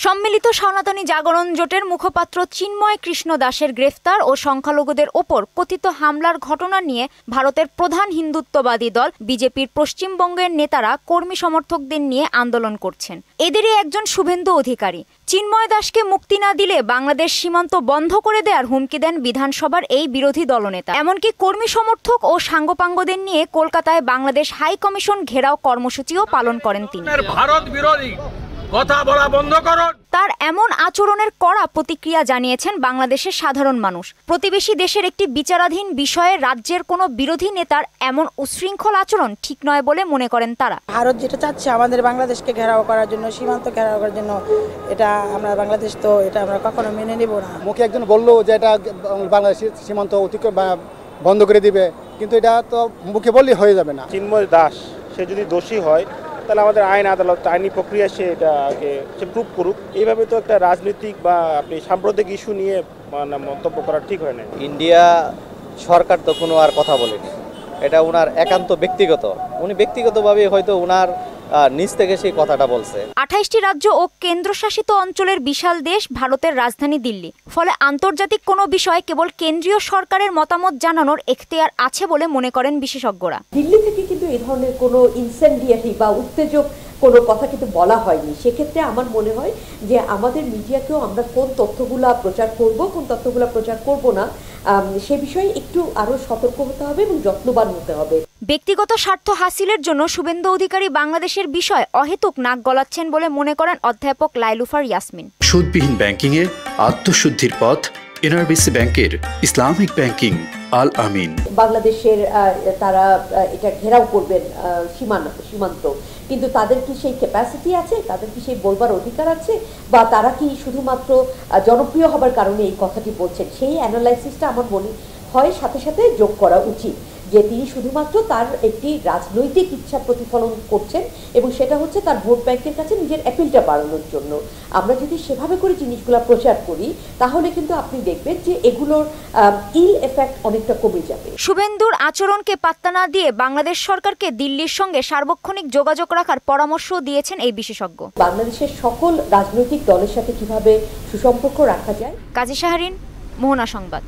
সম্মিলিত সনাতনী জাগরণ জোটের মুখপাত্র চিন্ময় কৃষ্ণ দাসের গ্রেফতার ও সংখ্যালঘুদের ওপর কথিত হামলার ঘটনা নিয়ে ভারতের প্রধান হিন্দুত্ববাদী দল বিজেপির পশ্চিমবঙ্গের নেতারা কর্মী সমর্থকদের নিয়ে আন্দোলন করছেন। এদেরই একজন শুভেন্দু অধিকারী। চিন্ময় দাসকে মুক্তি না দিলে বাংলাদেশ সীমান্ত বন্ধ করে দেওয়ার হুমকি দেন বিধানসভার এই বিরোধী দলনেতা। এমনকি কর্মী সমর্থক ও সাঙ্গপাঙ্গদের নিয়ে কলকাতায় বাংলাদেশ হাই কমিশন ঘেরাও কর্মসূচিও পালন করেন তিনি। ভারত বিরোধী কথা বলা বন্ধ করুন। তার এমন আচরণের কড়া প্রতিক্রিয়া জানিয়েছেন বাংলাদেশের সাধারণ মানুষ। প্রতিবেশী দেশের একটি বিচারাধীন বিষয়ে রাজ্যের কোনো বিরোধী নেতার এমন উচ্ছৃঙ্খল আচরণ ঠিক নয় বলে মনে করেন তারা। ভারত যেটা চাচ্ছে আমাদের বাংলাদেশকে ঘেরাও করার জন্য, সীমান্ত ঘেরাও করার জন্য, এটা আমরা বাংলাদেশ তো এটা আমরা কখনো মেনে নেব না। মুখে একজন বললো যে এটা বাংলাদেশের সীমান্ত অতিক্রম বন্ধ করে দিবে, কিন্তু এটা তো মুখে বললেই হয়ে যাবে না। চিন্ময় দাস সে যদি দোষী হয় তাহলে আমাদের আইন আদালত আইনি প্রক্রিয়া সে এটাকে প্রুভ করুক। এইভাবে তো একটা রাজনৈতিক বা আপনি সাম্প্রদায়িক ইস্যু নিয়ে মন্তব্য করা ঠিক হয় না। ইন্ডিয়া সরকার তো কোনো আর কথা বলেনি, এটা ওনার একান্ত ব্যক্তিগত, উনি ব্যক্তিগতভাবে হয়তো ওনার নিজ থেকে সেই কথাটা বলছে। 28টি রাজ্য ও কেন্দ্রশাসিত অঞ্চলের বিশাল দেশ ভারতের রাজধানী দিল্লি। ফলে আন্তর্জাতিক কোনো বিষয় কেবল কেন্দ্রীয় সরকারের মতামত জানানোর এখতিয়ার আছে বলে মনে করেন বিশেষজ্ঞরা। দিল্লি থেকে কিন্তু এই ধরনের কোনো ইনসেন্ডিয়ারি বা উত্তেজক কোনো কথা কিন্তু বলা হয়নি। সেক্ষেত্রে আমার মনে হয় যে আমাদের মিডিয়াকেও আমরা কোন তথ্যগুলা প্রচার করব, কোন তথ্যগুলা প্রচার করব না, সে বিষয়ে একটু আরো সতর্ক হতে হবে এবং যত্নবান হতে হবে। ব্যক্তিগত স্বার্থ হাসিলের জন্য শুভেন্দু অধিকারী বাংলাদেশের বিষয় অহেতুক নাক গলাচ্ছেন বলে মনে করেন অধ্যাপক লাইলুফার ইয়াসমিন। সুদবিহীন ব্যাংকিং এ আত্মশুদ্ধির পথ এনআরবিসি ব্যাংকের ইসলামিক ব্যাংকিং আল আমিন। বাংলাদেশের তারা এটা ঘেরাও করবেন সীমান্ত, কিন্তু তাদের কি সেই ক্যাপাসিটি আছে, তাদের কি সেই বলবার অধিকার আছে, বা তারা কি শুধুমাত্র জনপ্রিয় হবার কারণে এই কথাটি বলছেন? সেই অ্যানালাইসিসটা আমার মনে হয় সাথে সাথে যোগ করা উচিত যে তিনি শুধুমাত্র তার একটি রাজনৈতিক ইচ্ছা প্রতিফলন করছেন এবং সেটা হচ্ছে তার ভোট ব্যাংকের কাছে নিজের অ্যাপিলটা বাড়ানোর জন্য। আমরা যদি সেভাবে করে জিনিসগুলো প্রচার করি তাহলে কিন্তু আপনি দেখবেন যে এগুলোর ইল এফেক্ট অনেকটা কমে যাবে। শুভেন্দুর আচরণকে পাত্তা না দিয়ে বাংলাদেশ সরকারকে দিল্লির সঙ্গে সার্বক্ষণিক যোগাযোগ রাখার পরামর্শ দিয়েছেন এই বিশেষজ্ঞ। বাংলাদেশের সকল রাজনৈতিক দলের সাথে কিভাবে সুসম্পর্ক রাখা যায়। কাজী শাহরিন, মোহনা সংবাদ।